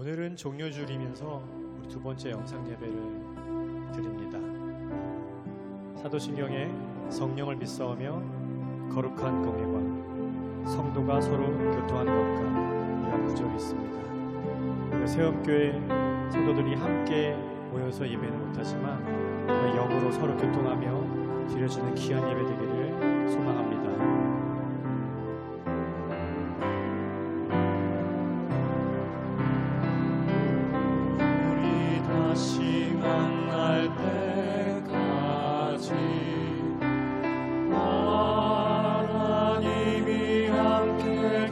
오늘은 종료주일이면서 우리 두 번째 영상 예배를 드립니다. 사도신경에 성령을 믿사오며 거룩한 공예와 성도가 서로 교통하는 것과 이런 구절이 있습니다. 새움교회 성도들이 함께 모여서 예배는 못하지만 영으로 서로 교통하며 드려지는 귀한 예배 되기를 소망합니다. 다시 만날 때까지 하나님이 함께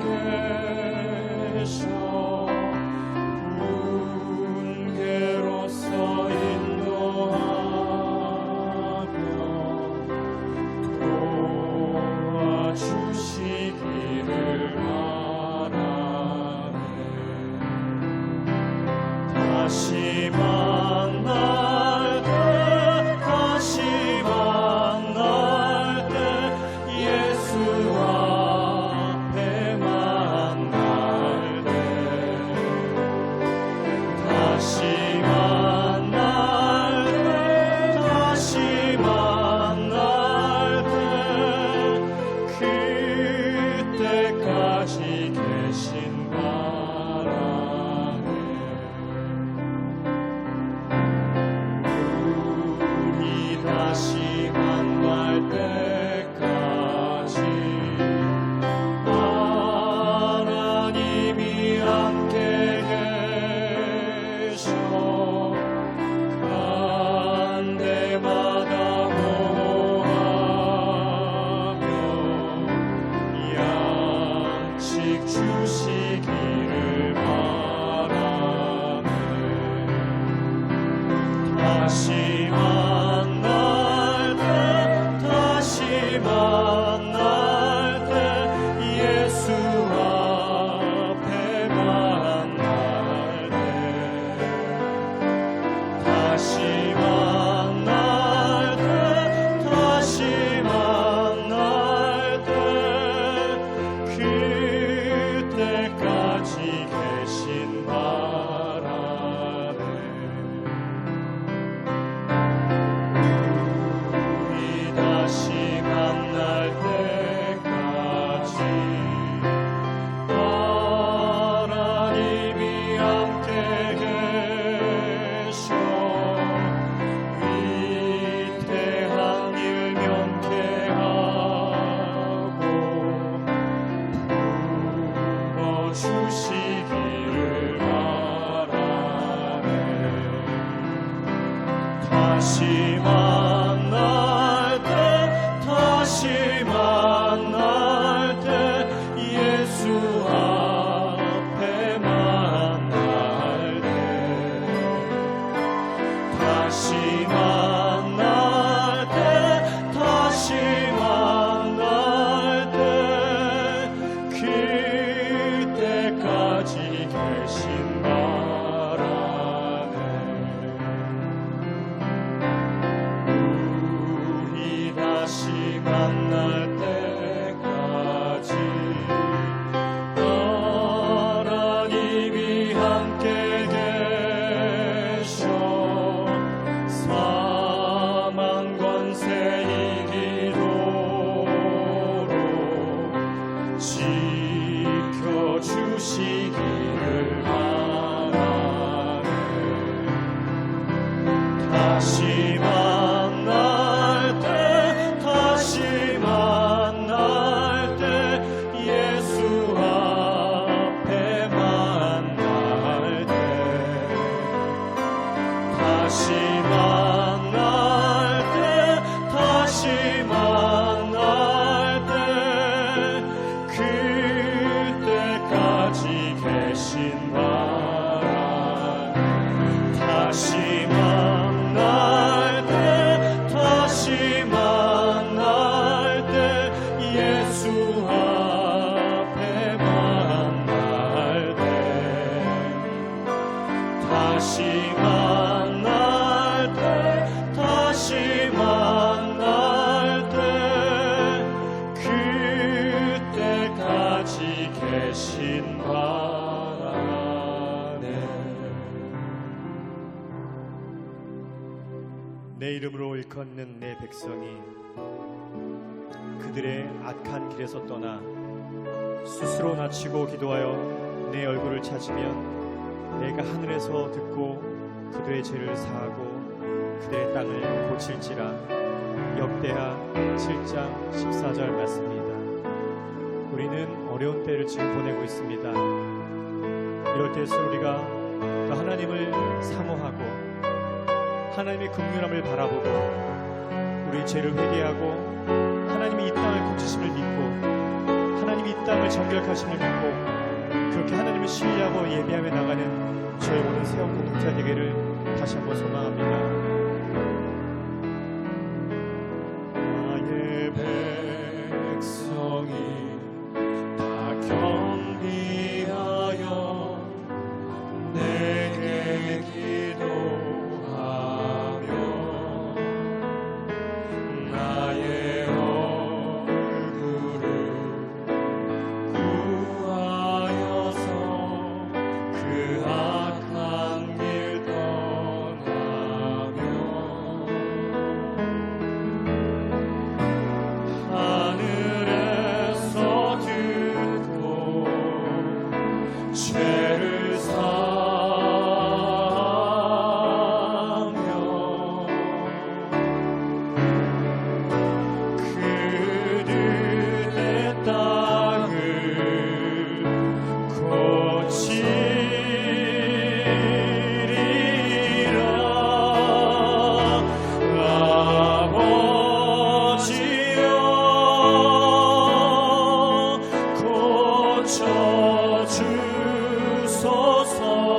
계셔 분계로서 인도하며 도와주시기를 바라네. 다시 만날 때 예수 앞에 만날 때 다시 만날 때 그때까지 계신 바라네. 다시 만날 때까지 하나님이 함께 계셔 간 데마다 모하며 양식 주시기를 바라네. 다시 만날 때 예수 앞에 만날 때 다시 만날 때 그때까지 계신 바라네. 우리 다시 만날 때까지 하나님이 함께 계셔 위대한 일 명쾌하고 부어주시기를 바라네. 다시 만날 때 예수 앞에 만날 때 다시 만날 때 그때까지 계신 바라네. 우리 다시 만날 때까지 하나님이 함께 계셔 사망 권세 이기도록 지켜주시기를 바라네. 다시 만날 때 예수 앞에 만날 때 다시 만날 때 그때까지 계신 바라네. 다시 만날 때 예수 앞에 만날 때 다시 만날 때 그때까지 계신 바라네. 내 이름으로 일컫는 내 백성이 그들의 악한 길에서 떠나 스스로 낮추고 기도하여 내 얼굴을 찾으면 내가 하늘에서 듣고 그들의 죄를 사하고 그들의 땅을 고칠지라. 역대하 7장 14절 말씀입니다. 우리는 어려운 때를 지금 보내고 있습니다. 이럴 때일수록 우리가 더 하나님을 사모하고 하나님의 긍휼함을 바라보고 우리 죄를 회개하고 하나님이 이 땅을 고치심을 믿고 하나님이 이 땅을 정결하심을 믿고 그렇게 하나님을 신뢰하고 예배하며 나가는 저희 모든 새언 공동체 되기를 다시 한번 소망합니다. 나의 백성이 다 경비하여 내게 기도하며 나의 얼굴을 구하여서 그 악한 길 떠나며 하늘에서 듣고 죄를 사하며 그들의 땅을 고치리라. 아버지여 고쳐주소서.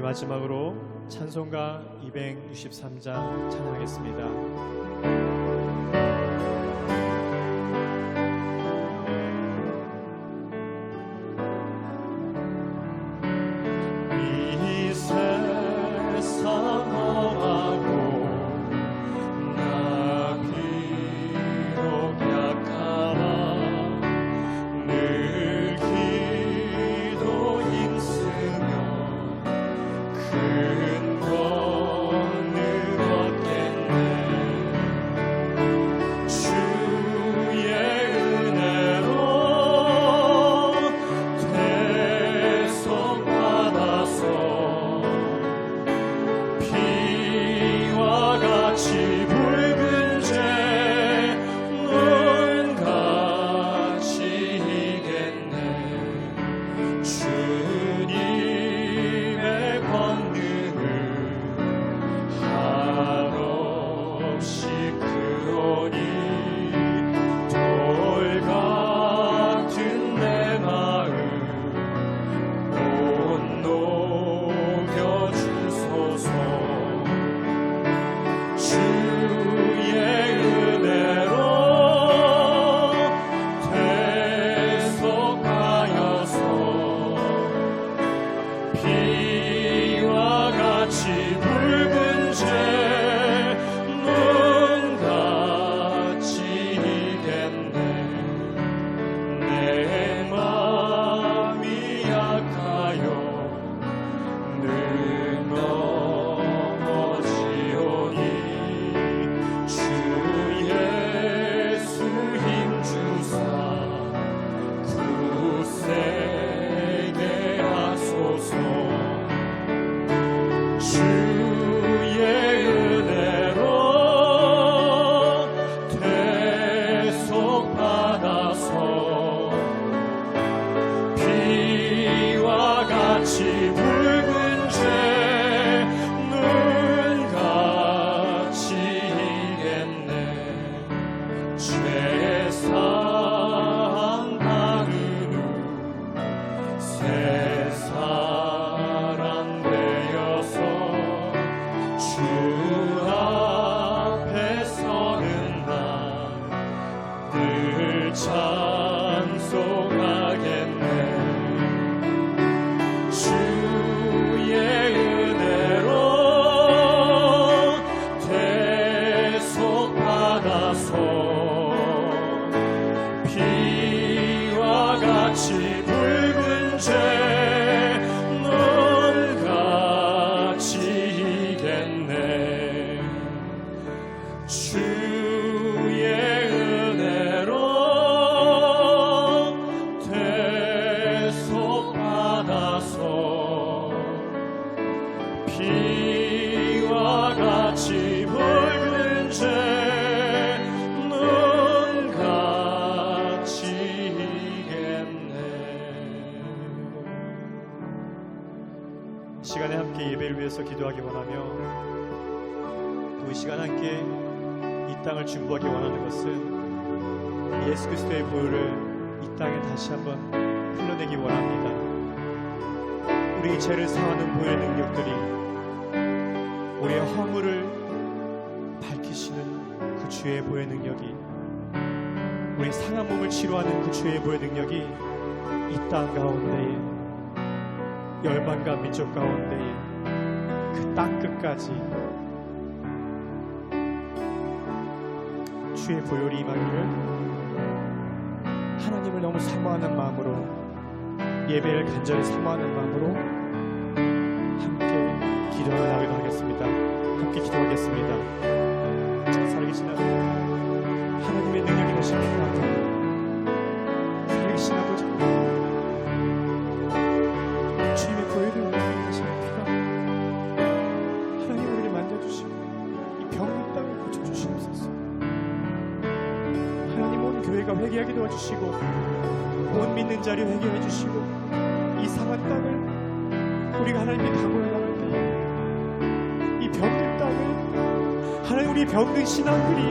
마지막으로 찬송가 263장 찬양하겠습니다. 이 세상 험하고 나 비록 약하나 늘 기도 힘쓰며 큰 권을 얻겠네. 주의 은혜로 대속받아서 피와 같이 붉은 재 눈같이 이겠네. 주님의 권능을 한없이 크오니 돌 같은 내 마음 못 녹여주소서. 주의 은혜로 대속하여서 피와 같이 붉은 재 눈같이 이겠네. 내 마음이 약하여 늘 넘어지오니 주 예수 힘주사 굳세게 하소서. 주의 은혜로 대속받아서 피와 같이 붉은 재 눈같이 이겠네. 죄사함 다른 후 새 사람 되어서 주 앞에 서는 날 늘 찬송하겠네. 주의 은혜로 대속받아서 피와 같이 붉은 재 눈같이 이겠네. 주의 은혜로 대속받아서 피와 같이 붉은 재 눈같이 이겠네. 이 시간에 함께 예배를 위해서 기도하기 원하며 또 이 시간 함께 이 땅을 중보하기 원하는 것은 예수 그리스도의 보혈을 이 땅에 다시 한번 흘러내기 원합니다. 우리 죄를 사하는 보혈의 능력들이 우리의 허물을 밝히시는 그 주의 보혈의 능력이, 우리 상한 몸을 치료하는 그 주의 보혈의 능력이 이 땅 가운데에, 열방과 민족 가운데에 그 땅 끝까지 주의 보혈이 임하기를 하나님을 너무 사모하는 마음으로, 예배를 간절히 사모하는 마음으로 함께 기도를 나가기도 하겠습니다. 함께 기도하겠습니다. 살아계신 아버지, 하나님의 능력이 되신 피가, 살아계신 아버지, 주님의 보혈을 되신 피가 하나님 우리를 만져주시고 이 병든 땅을 고쳐주시옵소서. 하나님 온 교회가 회개하게 도와주시고 온 믿는 자리 회개해 주시고 이 상한 땅을 우리가 하나님께 각오해 나갈 때에 이 병든 땅을 하나님 우리 병든 신앙들이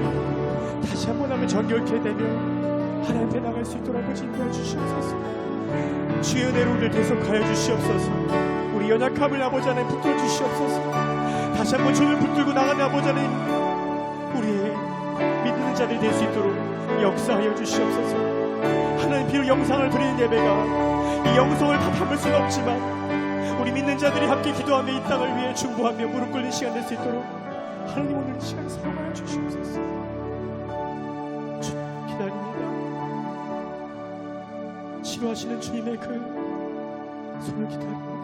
다시 한번 하면 정결케 되며 하나님 앞에 나갈 수 있도록 아버지 인도해 주시옵소서. 주의 은혜로 우리를 계속하여 주시옵소서. 우리 연약함을 아버지 하나님 붙들어 주시옵소서. 다시 한번 주를 붙들고 나가는 아버지 하나님, 우리의 믿는 자들이 될 수 있도록 역사하여 주시옵소서. 하나님, 비록 영상을 드리는 예배가 이 영성을 다 담을 수는 없지만 우리 믿는 자들이 함께 기도하며 이 땅을 위해 중보하며 무릎 꿇는 시간 될 수 있도록 하나님, 오늘 이 시간 사용하여 주시옵소서. 주님 기다립니다. 치료하시는 주님의 그 손을 기다립니다.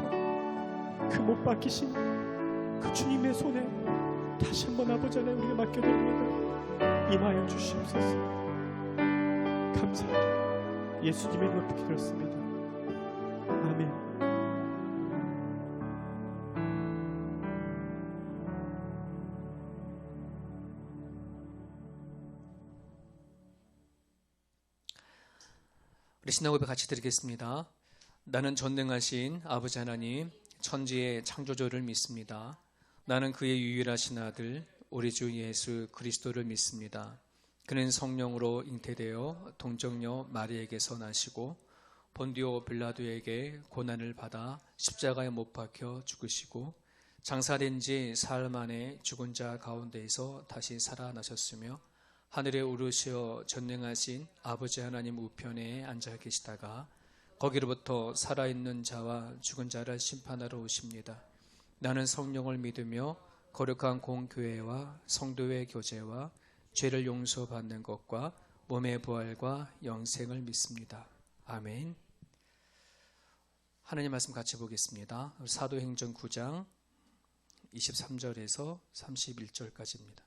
그 못 박히신 그 주님의 손에 다시 한번 아버지 하나님 우리가 맡겨드립니다. 임하여 주시옵소서. 감사합니다. 예수님의 이름으로 기도했습니다. 아멘. 우리 신앙 고백 같이 드리겠습니다. 나는 전능하신 아버지 하나님, 천지의 창조주를 믿습니다. 나는 그의 유일하신 아들 우리 주 예수 그리스도를 믿습니다. 그는 성령으로 잉태되어 동정녀 마리에게서 나시고 본디오 빌라도에게 고난을 받아 십자가에 못 박혀 죽으시고 장사된 지 사흘 만에 죽은 자 가운데에서 다시 살아나셨으며 하늘에 오르시어 전능하신 아버지 하나님 우편에 앉아 계시다가 거기로부터 살아있는 자와 죽은 자를 심판하러 오십니다. 나는 성령을 믿으며 거룩한 공교회와 성도의 교제와 죄를 용서받는 것과 몸의 부활과 영생을 믿습니다. 아멘. 하나님 말씀 같이 보겠습니다. 사도행전 9장 23절에서 31절까지입니다.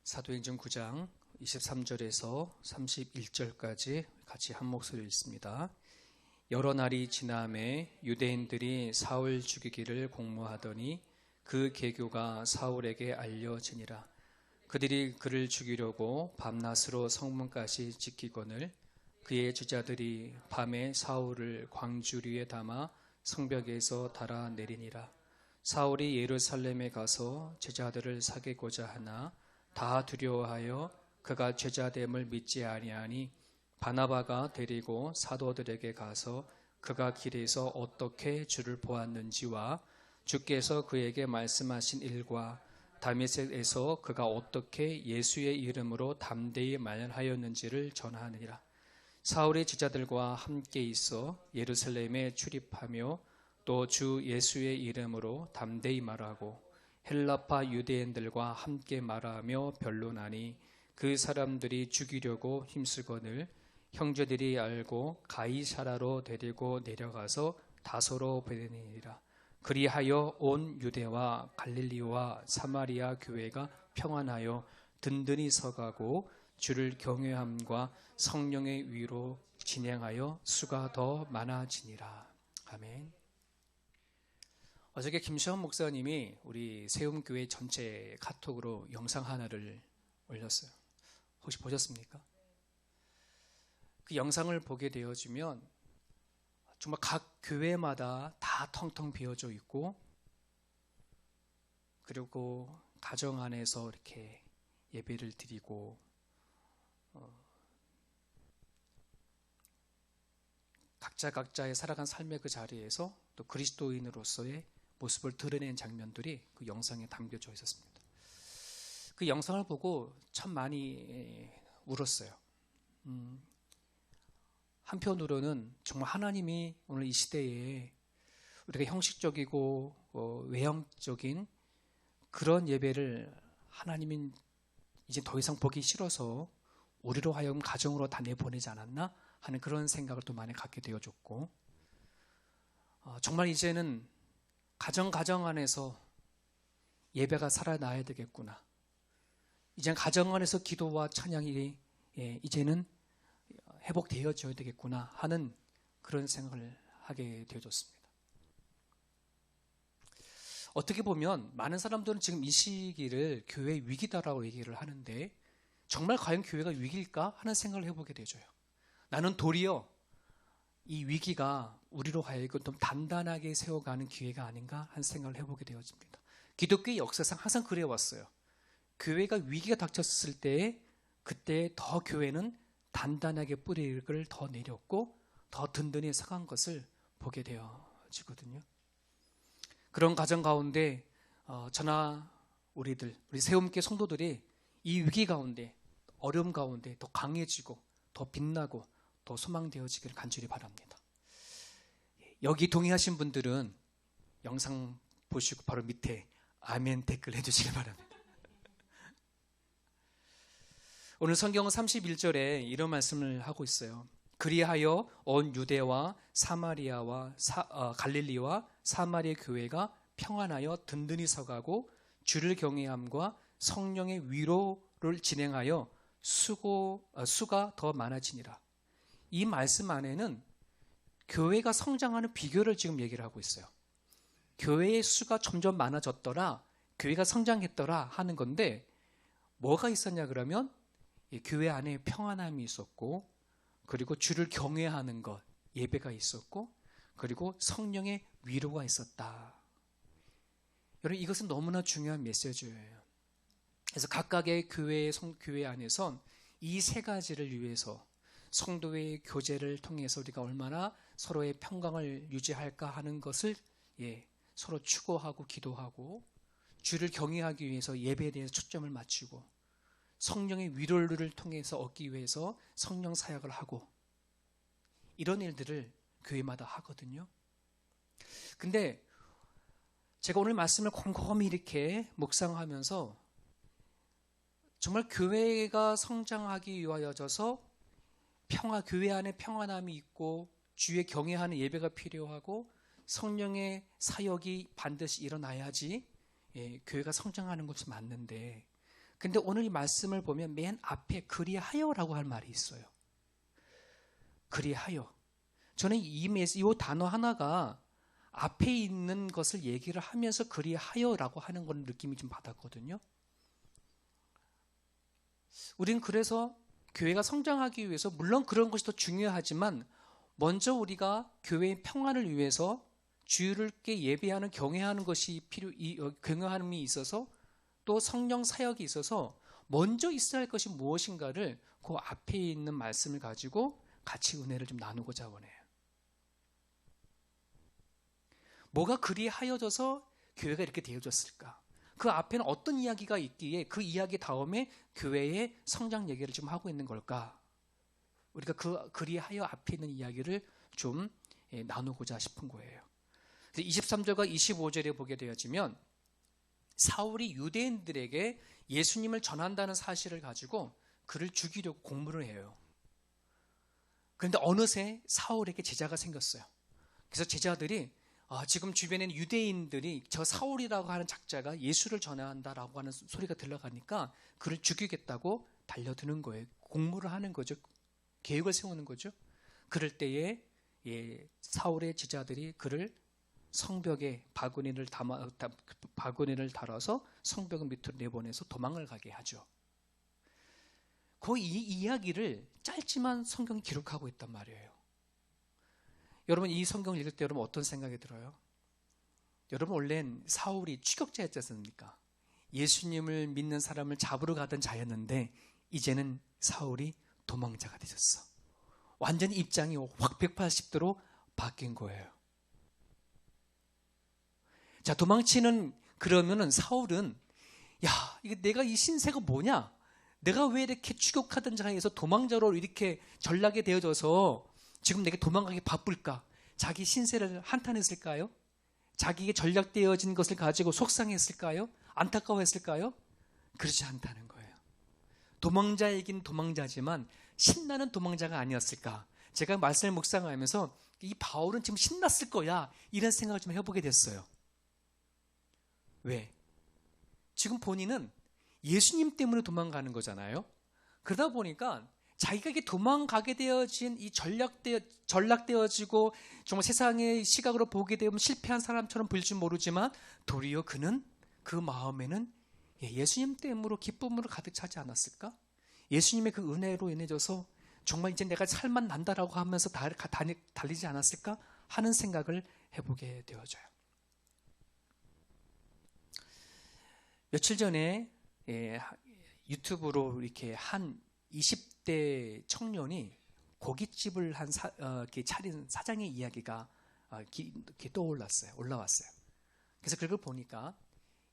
사도행전 9장 23절에서 31절까지 같이 한 목소리로 읽습니다. 여러 날이 지남에 유대인들이 사울 죽이기를 공모하더니 그 계교가 사울에게 알려지니라. 그들이 그를 죽이려고 밤낮으로 성문까지 지키거늘 그의 제자들이 밤에 사울을 광주리에 담아 성벽에서 달아내리니라. 사울이 예루살렘에 가서 제자들을 사귀고자 하나 다 두려워하여 그가 제자됨을 믿지 아니하니 바나바가 데리고 사도들에게 가서 그가 길에서 어떻게 주를 보았는지와 주께서 그에게 말씀하신 일과 다메섹에서 그가 어떻게 예수의 이름으로 담대히 말하였는지를 전하니라. 사울이 제자들과 함께 있어 예루살렘에 출입하며 또 주 예수의 이름으로 담대히 말하고 헬라파 유대인들과 함께 말하며 변론하니 그 사람들이 죽이려고 힘쓰거늘 형제들이 알고 가이사라로 데리고 내려가서 다소로 보내니라. 그리하여 온 유대와 갈릴리와 사마리아 교회가 평안하여 든든히 서가고 주를 경외함과 성령의 위로 진행하여 수가 더 많아지니라. 아멘. 어저께 김시원 목사님이 우리 세움교회 전체 카톡으로 영상 하나를 올렸어요. 혹시 보셨습니까? 그 영상을 보게 되어지면 정말 각 교회마다 다 텅텅 비어져 있고, 그리고 가정 안에서 이렇게 예배를 드리고 각자의 살아간 삶의 그 자리에서 또 그리스도인으로서의 모습을 드러낸 장면들이 그 영상에 담겨져 있었습니다. 그 영상을 보고 참 많이 울었어요. 한편으로는 정말 하나님이 오늘 이 시대에 우리가 형식적이고 외형적인 그런 예배를 하나님이 이제 더 이상 보기 싫어서 우리로 하여금 가정으로 다 내보내지 않았나 하는 그런 생각을 또 많이 갖게 되어줬고, 정말 이제는 가정 안에서 예배가 살아나야 되겠구나. 이제 가정 안에서 기도와 찬양이 이제는 회복되어져야 되겠구나 하는 그런 생각을 하게 되어졌습니다. 어떻게 보면 많은 사람들은 지금 이 시기를 교회 위기다라고 얘기를 하는데, 정말 과연 교회가 위기일까 하는 생각을 해보게 되죠. 나는 도리어 이 위기가 우리로 하여금 좀 단단하게 세워가는 기회가 아닌가 하는 생각을 해보게 되어집니다. 기독교의 역사상 항상 그래왔어요. 교회가 위기가 닥쳤을 때 그때 더 교회는 단단하게 뿌리를 더 내렸고 더 든든히 서간 것을 보게 되어지거든요. 그런 과정 가운데 저나 우리 세움교회 성도들이 이 위기 가운데, 어려움 가운데 더 강해지고 더 빛나고 더 소망되어지기를 간절히 바랍니다. 여기 동의하신 분들은 영상 보시고 바로 밑에 아멘 댓글 해주시기 바랍니다. 오늘 성경은 31절에 이런 말씀을 하고 있어요. 그리하여 온 유대와 사마리아와 갈릴리와 사마리아 교회가 평안하여 든든히 서가고 주를 경외함과 성령의 위로를 진행하여 수가 더 많아지니라. 이 말씀 안에는 교회가 성장하는 비결을 지금 얘기를 하고 있어요. 교회의 수가 점점 많아졌더라, 교회가 성장했더라 하는 건데 뭐가 있었냐 그러면 교회 안에 평안함이 있었고, 그리고 주를 경외하는 것, 예배가 있었고, 그리고 성령의 위로가 있었다. 여러분, 이것은 너무나 중요한 메시지예요. 그래서 각각의 교회 안에선 이 세 가지를 위해서 성도의 교제를 통해서 우리가 얼마나 서로의 평강을 유지할까 하는 것을 서로 추구하고 기도하고, 주를 경외하기 위해서 예배에 대해서 초점을 맞추고, 성령의 위로를 통해서 얻기 위해서 성령 사역을 하고, 이런 일들을 교회마다 하거든요. 근데 제가 오늘 말씀을 곰곰이 이렇게 묵상하면서 정말 교회가 성장하기 위하여져서 교회 안에 평안함이 있고 주의 경외하는 예배가 필요하고 성령의 사역이 반드시 일어나야지 교회가 성장하는 것이 맞는데, 근데 오늘 이 말씀을 보면 맨 앞에 그리하여라고 할 말이 있어요. 그리하여. 저는 이 단어 하나가 앞에 있는 것을 얘기를 하면서 그리하여라고 하는 건 느낌이 좀 받았거든요. 우리는 그래서 교회가 성장하기 위해서 물론 그런 것이 더 중요하지만 먼저 우리가 교회의 평안을 위해서 주일께 예배하는 경외하는 것이 경외함이 있어서 또 성령 사역이 있어서 먼저 있어야 할 것이 무엇인가를 그 앞에 있는 말씀을 가지고 같이 은혜를 좀 나누고자 원해요. 뭐가 그리 하여져서 교회가 이렇게 되어졌을까? 그 앞에는 어떤 이야기가 있기에 그 이야기 다음에 교회의 성장 얘기를 좀 하고 있는 걸까? 우리가 그리 하여 앞에 있는 이야기를 좀 나누고자 싶은 거예요. 23절과 25절에 보게 되어지면 사울이 유대인들에게 예수님을 전한다는 사실을 가지고 그를 죽이려고 공모를 해요. 그런데 어느새 사울에게 제자가 생겼어요. 그래서 제자들이 지금 주변에는 유대인들이 저 사울이라고 하는 작자가 예수를 전한다라고 하는 소리가 들려가니까 그를 죽이겠다고 달려드는 거예요. 공모를 하는 거죠. 계획을 세우는 거죠. 그럴 때에 사울의 제자들이 그를 성벽에 바구니를 달아서 성벽 밑으로 내보내서 도망을 가게 하죠. 그 이야기를 짧지만 성경이 기록하고 있단 말이에요. 여러분, 이 성경을 읽을 때 여러분 어떤 생각이 들어요? 여러분, 원래는 사울이 추격자였지 않습니까? 예수님을 믿는 사람을 잡으러 가던 자였는데 이제는 사울이 도망자가 되셨어. 완전히 입장이 확 180도로 바뀐 거예요. 자, 그러면은 사울은 이게 내가 이 신세가 뭐냐? 내가 왜 이렇게 추격하던 자에서 도망자로 이렇게 전락이 되어져서 지금 내게 도망가기 바쁠까? 자기 신세를 한탄했을까요? 자기에게 전락되어진 것을 가지고 속상했을까요? 안타까워했을까요? 그렇지 않다는 거예요. 도망자이긴 도망자지만 신나는 도망자가 아니었을까? 제가 말씀을 묵상하면서 이 바울은 지금 신났을 거야, 이런 생각을 좀 해보게 됐어요. 왜? 지금 본인은 예수님 때문에 도망가는 거잖아요. 그러다 보니까 자기가 이게 도망가게 되어진 이 전락되어지고 정말 세상의 시각으로 보게 되면 실패한 사람처럼 보일지 모르지만 도리어 그는 그 마음에는 예수님 때문에 기쁨으로 가득 차지 않았을까? 예수님의 그 은혜로 인해져서 정말 이제 내가 살만 난다라고 하면서 달리지 않았을까 하는 생각을 해보게 되어져요. 며칠 전에 유튜브로 이렇게 한 20대 청년이 고깃집을 이렇게 차린 사장의 이야기가 이렇게 올라왔어요. 그래서 그걸 보니까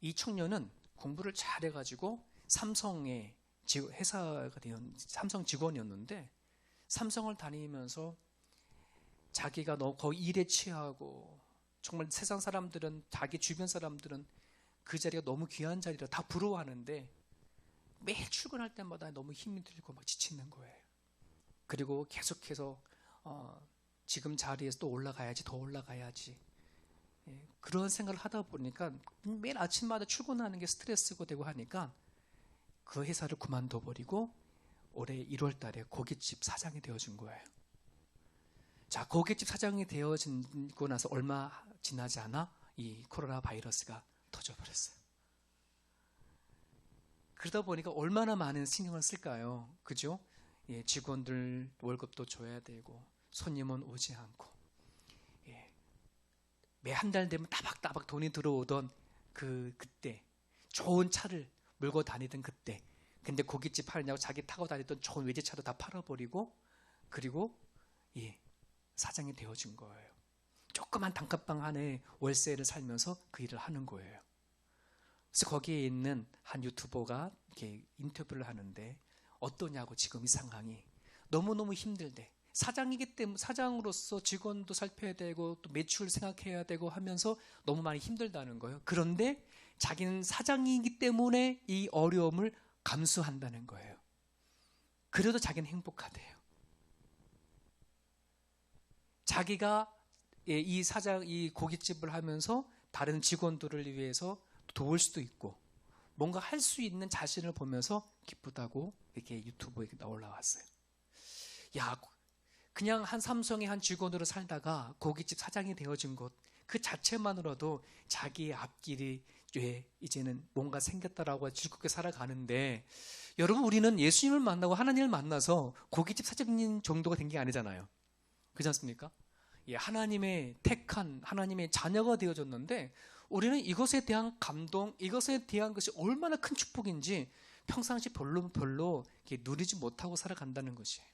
이 청년은 공부를 잘해가지고 삼성의 회사가 된 삼성 직원이었는데, 삼성을 다니면서 자기가 너무 거의 일에 취하고, 정말 세상 사람들은, 자기 주변 사람들은 그 자리가 너무 귀한 자리라 다 부러워하는데 매일 출근할 때마다 너무 힘이 들고 막 지치는 거예요. 그리고 계속해서 지금 자리에서 또 올라가야지, 더 올라가야지, 그런 생각을 하다 보니까 매일 아침마다 출근하는 게 스트레스가 되고 하니까 그 회사를 그만둬 버리고 올해 1월 달에 고깃집 사장이 되어준 거예요. 자, 고깃집 사장이 되어지고 나서 얼마 지나지 않아 이 코로나 바이러스가 터져버렸어요. 그러다 보니까 얼마나 많은 신경을 쓸까요? 그죠? 직원들 월급도 줘야 되고, 손님은 오지 않고, 매 한 달 되면 따박따박 돈이 들어오던 그때, 좋은 차를 몰고 다니던 그때, 근데 고깃집 팔냐고 자기 타고 다니던 좋은 외제차도 다 팔아버리고, 그리고 사장이 되어진 거예요. 조그만 단칸방 안에 월세를 살면서 그 일을 하는 거예요. 그래서 거기에 있는 한 유튜버가 이렇게 인터뷰를 하는데, 어떠냐고, 지금 이 상황이 너무너무 힘들대. 사장이기 때문에, 사장으로서 직원도 살펴야 되고 또 매출 생각해야 되고 하면서 너무 많이 힘들다는 거예요. 그런데 자기는 사장이기 때문에 이 어려움을 감수한다는 거예요. 그래도 자기는 행복하대요. 자기가 이 고깃집을 하면서 다른 직원들을 위해서 도울 수도 있고, 뭔가 할 수 있는 자신을 보면서 기쁘다고 이렇게 유튜브에 올라왔어요. 야, 그냥 한 삼성의 한 직원으로 살다가 고깃집 사장이 되어진 것, 그 자체만으로도 자기의 앞길이 이제는 뭔가 생겼다라고 즐겁게 살아가는데, 여러분, 우리는 예수님을 만나고 하나님을 만나서 고깃집 사장님 정도가 된 게 아니잖아요. 그렇지 않습니까? 하나님의 택한, 하나님의 자녀가 되어졌는데, 우리는 이것에 대한 감동, 이것에 대한 것이 얼마나 큰 축복인지 평상시 별로 이렇게 누리지 못하고 살아간다는 것이에요.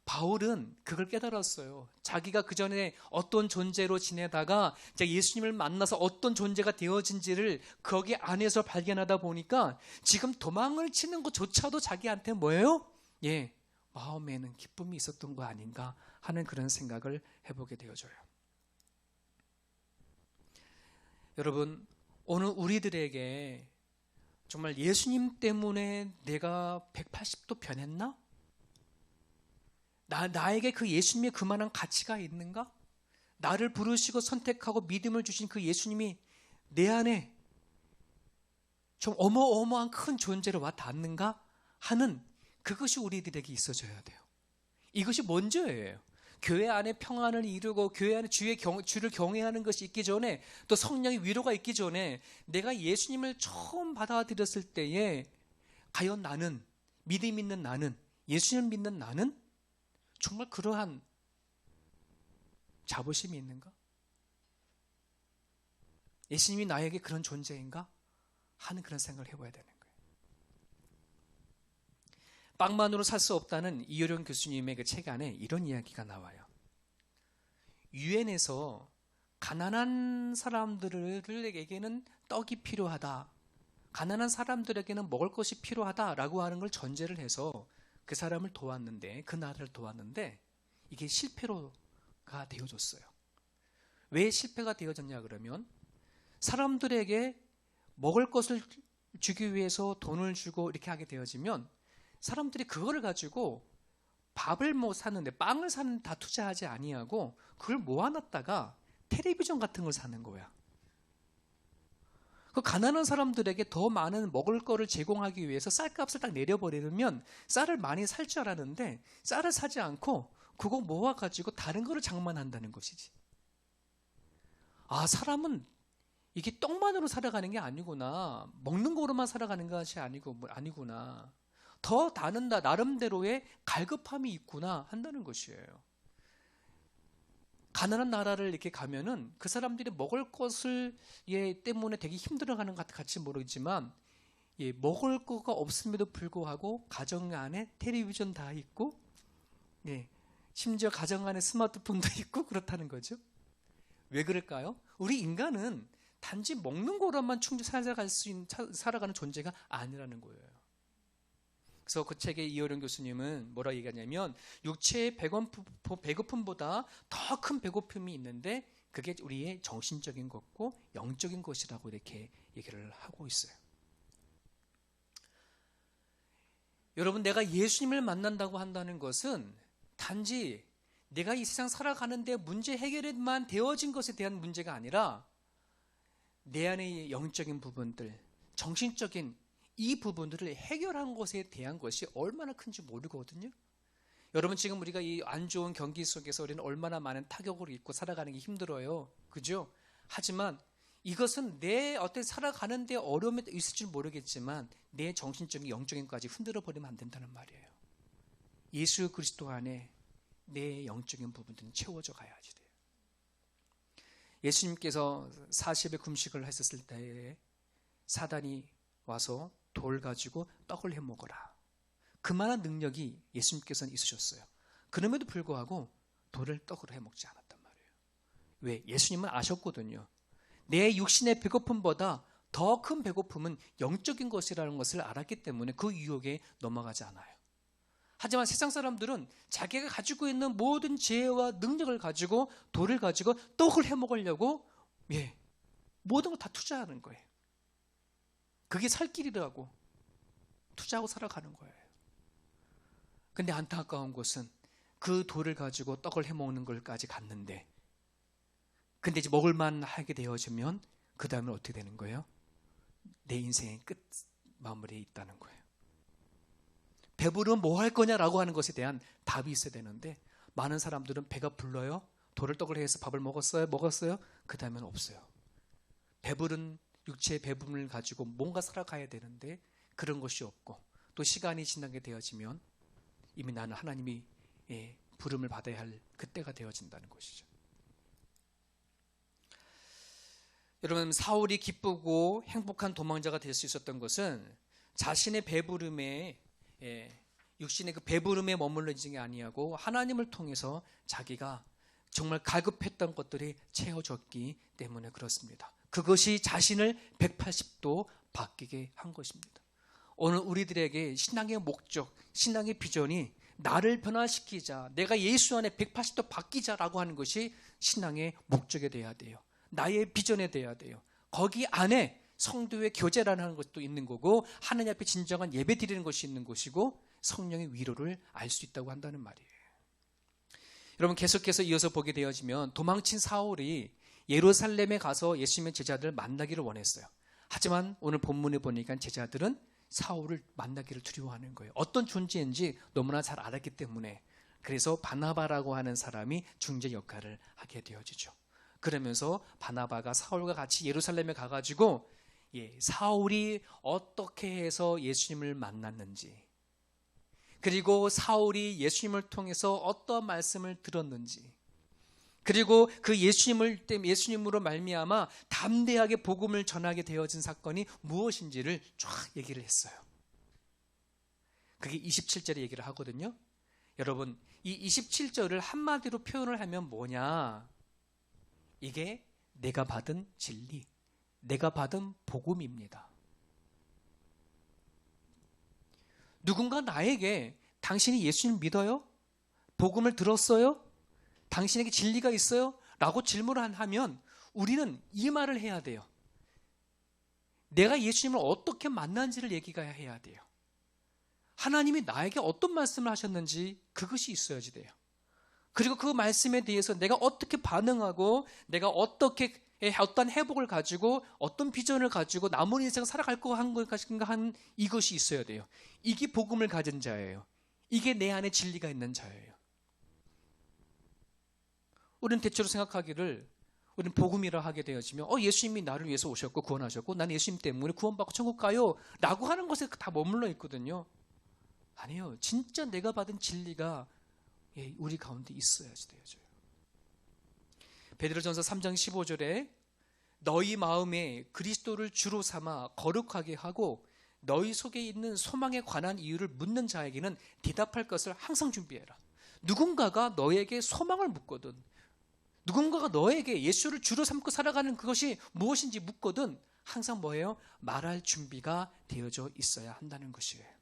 바울은 그걸 깨달았어요. 자기가 그 전에 어떤 존재로 지내다가 예수님을 만나서 어떤 존재가 되어진지를 거기 안에서 발견하다 보니까 지금 도망을 치는 것조차도 자기한테 뭐예요? 마음에는 기쁨이 있었던 거 아닌가 하는 그런 생각을 해보게 되어져요. 여러분, 오늘 우리들에게 정말 예수님 때문에 내가 180도 변했나? 나에게 그 예수님의 그만한 가치가 있는가? 나를 부르시고 선택하고 믿음을 주신 그 예수님이 내 안에 좀 어마어마한 큰 존재로 와 닿는가 하는, 그것이 우리들에게 있어져야 돼요. 이것이 먼저예요. 교회 안에 평안을 이루고 교회 안에 주를 경외하는 것이 있기 전에, 또 성령의 위로가 있기 전에, 내가 예수님을 처음 받아들였을 때에 과연 나는, 믿음 있는 나는, 예수님을 믿는 나는 정말 그러한 자부심이 있는가? 예수님이 나에게 그런 존재인가? 하는 그런 생각을 해봐야 되는 거예요. 빵만으로 살 수 없다는 이효령 교수님의 그 책 안에 이런 이야기가 나와요. 유엔에서 가난한 사람들에게는 떡이 필요하다, 가난한 사람들에게는 먹을 것이 필요하다라고 하는 걸 전제를 해서 그 사람을 도왔는데, 그 나라를 도왔는데 이게 실패가 되어졌어요. 왜 실패가 되어졌냐 그러면, 사람들에게 먹을 것을 주기 위해서 돈을 주고 이렇게 하게 되어지면 사람들이 그거를 가지고 밥을 사는데, 빵을 사는데 다 투자하지 아니하고 그걸 모아놨다가 텔레비전 같은 걸 사는 거야. 그 가난한 사람들에게 더 많은 먹을 거를 제공하기 위해서 쌀값을 딱 내려버리면 쌀을 많이 살 줄 알았는데 쌀을 사지 않고 그거 모아가지고 다른 거를 장만한다는 것이지. 아, 사람은 이게 떡만으로 살아가는 게 아니구나, 먹는 거로만 살아가는 것이 아니구나. 더 나는 나름대로의 갈급함이 있구나 한다는 것이에요. 가난한 나라를 이렇게 가면은 그 사람들이 먹을 것을 때문에 되게 힘들어하는 것 같이 모르지만 먹을 거가 없음에도 불구하고 가정 안에 텔레비전 다 있고 심지어 가정 안에 스마트폰도 있고 그렇다는 거죠. 왜 그럴까요? 우리 인간은 단지 먹는 거로만 살아가는 존재가 아니라는 거예요. 그래서 그 책의 이어령 교수님은 뭐라 얘기하냐면 육체의 배고픔보다 더 큰 배고픔이 있는데 그게 우리의 정신적인 것고 영적인 것이라고 이렇게 얘기를 하고 있어요. 여러분, 내가 예수님을 만난다고 한다는 것은 단지 내가 이 세상 살아가는데 문제 해결만 되어진 것에 대한 문제가 아니라 내 안의 영적인 부분들, 정신적인 이 부분들을 해결한 것에 대한 것이 얼마나 큰지 모르거든요. 여러분, 지금 우리가 이 안 좋은 경기 속에서 우리는 얼마나 많은 타격을 입고 살아가는 게 힘들어요. 그죠? 하지만 이것은 내 어떻게 살아가는데 어려움이 있을 줄 모르겠지만 내 정신적인 영적인 것까지 흔들어 버리면 안 된다는 말이에요. 예수 그리스도 안에 내 영적인 부분들은 채워져 가야지 돼요. 예수님께서 40일 금식을 했었을 때에 사단이 와서 돌 가지고 떡을 해 먹어라. 그만한 능력이 예수님께서는 있으셨어요. 그럼에도 불구하고 돌을 떡으로 해 먹지 않았단 말이에요. 왜? 예수님은 아셨거든요. 내 육신의 배고픔보다 더 큰 배고픔은 영적인 것이라는 것을 알았기 때문에 그 유혹에 넘어가지 않아요. 하지만 세상 사람들은 자기가 가지고 있는 모든 지혜와 능력을 가지고 돌을 가지고 떡을 해 먹으려고 모든 걸 다 투자하는 거예요. 그게 살 길이라고 투자하고 살아가는 거예요. 근데 안타까운 것은 그 돌을 가지고 떡을 해 먹는 걸까지 갔는데 근데 이제 먹을만 하게 되어지면 그 다음에 어떻게 되는 거예요? 내 인생의 끝 마무리에 있다는 거예요. 배부르면 뭐 할 거냐라고 하는 것에 대한 답이 있어야 되는데 많은 사람들은 배가 불러요. 돌을 떡을 해서 밥을 먹었어요. 그 다음에는 없어요. 배부른 육체의 배분을 가지고 뭔가 살아가야 되는데 그런 것이 없고 또 시간이 지나게 되어지면 이미 나는 하나님이 부름을 받아야 할 그때가 되어진다는 것이죠. 여러분, 사울이 기쁘고 행복한 도망자가 될 수 있었던 것은 자신의 배부름에 육신의 그 배부름에 머물러 있는 게 아니하고 하나님을 통해서 자기가 정말 갈급했던 것들이 채워졌기 때문에 그렇습니다. 그것이 자신을 180도 바뀌게 한 것입니다. 오늘 우리들에게 신앙의 목적, 신앙의 비전이 나를 변화시키자, 내가 예수 안에 180도 바뀌자라고 하는 것이 신앙의 목적이 돼야 돼요. 나의 비전이 돼야 돼요. 거기 안에 성도의 교제라는 것도 있는 거고 하나님 앞에 진정한 예배 드리는 것이 있는 것이고 성령의 위로를 알 수 있다고 한다는 말이에요. 여러분, 계속해서 이어서 보게 되어지면 도망친 사울이 예루살렘에 가서 예수님의 제자들을 만나기를 원했어요. 하지만 오늘 본문에 보니까 제자들은 사울을 만나기를 두려워하는 거예요. 어떤 존재인지 너무나 잘 알았기 때문에. 그래서 바나바라고 하는 사람이 중재 역할을 하게 되어지죠. 그러면서 바나바가 사울과 같이 예루살렘에 가가지고 사울이 어떻게 해서 예수님을 만났는지, 그리고 사울이 예수님을 통해서 어떤 말씀을 들었는지, 그리고 그 예수님으로 말미암아 담대하게 복음을 전하게 되어진 사건이 무엇인지를 쫙 얘기를 했어요. 그게 27절에 얘기를 하거든요. 여러분, 이 27절을 한마디로 표현을 하면 뭐냐? 이게 내가 받은 진리, 내가 받은 복음입니다. 누군가 나에게 당신이 예수님 믿어요? 복음을 들었어요? 당신에게 진리가 있어요? 라고 질문을 하면 우리는 이 말을 해야 돼요. 내가 예수님을 어떻게 만난지를 얘기해야 돼요. 하나님이 나에게 어떤 말씀을 하셨는지 그것이 있어야지 돼요. 그리고 그 말씀에 대해서 내가 어떻게 반응하고 내가 어떻게 어떤 회복을 가지고 어떤 비전을 가지고 남은 인생을 살아갈 것인가 하는 이것이 있어야 돼요. 이게 복음을 가진 자예요. 이게 내 안에 진리가 있는 자예요. 우리는 대체로 생각하기를 우리는 복음이라 하게 되어지면 예수님이 나를 위해서 오셨고 구원하셨고 난 예수님 때문에 구원받고 천국 가요 라고 하는 것에 다 머물러 있거든요. 아니요. 진짜 내가 받은 진리가 우리 가운데 있어야지 되어져요. 베드로전서 3장 15절에 너희 마음에 그리스도를 주로 삼아 거룩하게 하고 너희 속에 있는 소망에 관한 이유를 묻는 자에게는 대답할 것을 항상 준비해라. 누군가가 너에게 소망을 묻거든, 누군가가 너에게 예수를 주로 삼고 살아가는 그것이 무엇인지 묻거든 항상 뭐예요? 말할 준비가 되어져 있어야 한다는 것이에요.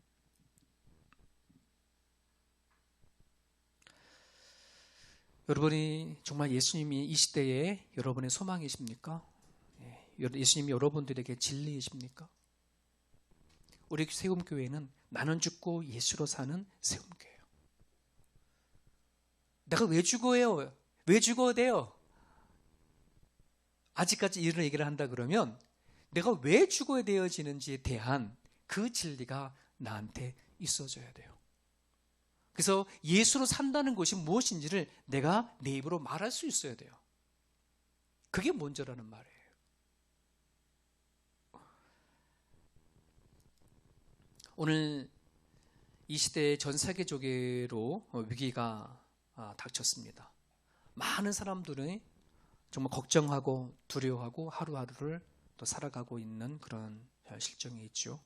여러분이 정말 예수님이 이 시대에 여러분의 소망이십니까? 예수님이 여러분들에게 진리이십니까? 우리 세움교회는 나는 죽고 예수로 사는 세움교회예요. 내가 왜 죽어요? 왜 죽어야 돼요? 아직까지 이런 얘기를 한다 그러면 내가 왜 죽어야 되어지는지에 대한 그 진리가 나한테 있어져야 돼요. 그래서 예수로 산다는 것이 무엇인지를 내가 내 입으로 말할 수 있어야 돼요. 그게 먼저라는 말이에요. 오늘 이 시대에 전 세계적으로 위기가 닥쳤습니다. 많은 사람들은 정말 걱정하고 두려워하고 하루하루를 또 살아가고 있는 그런 실정이 있죠.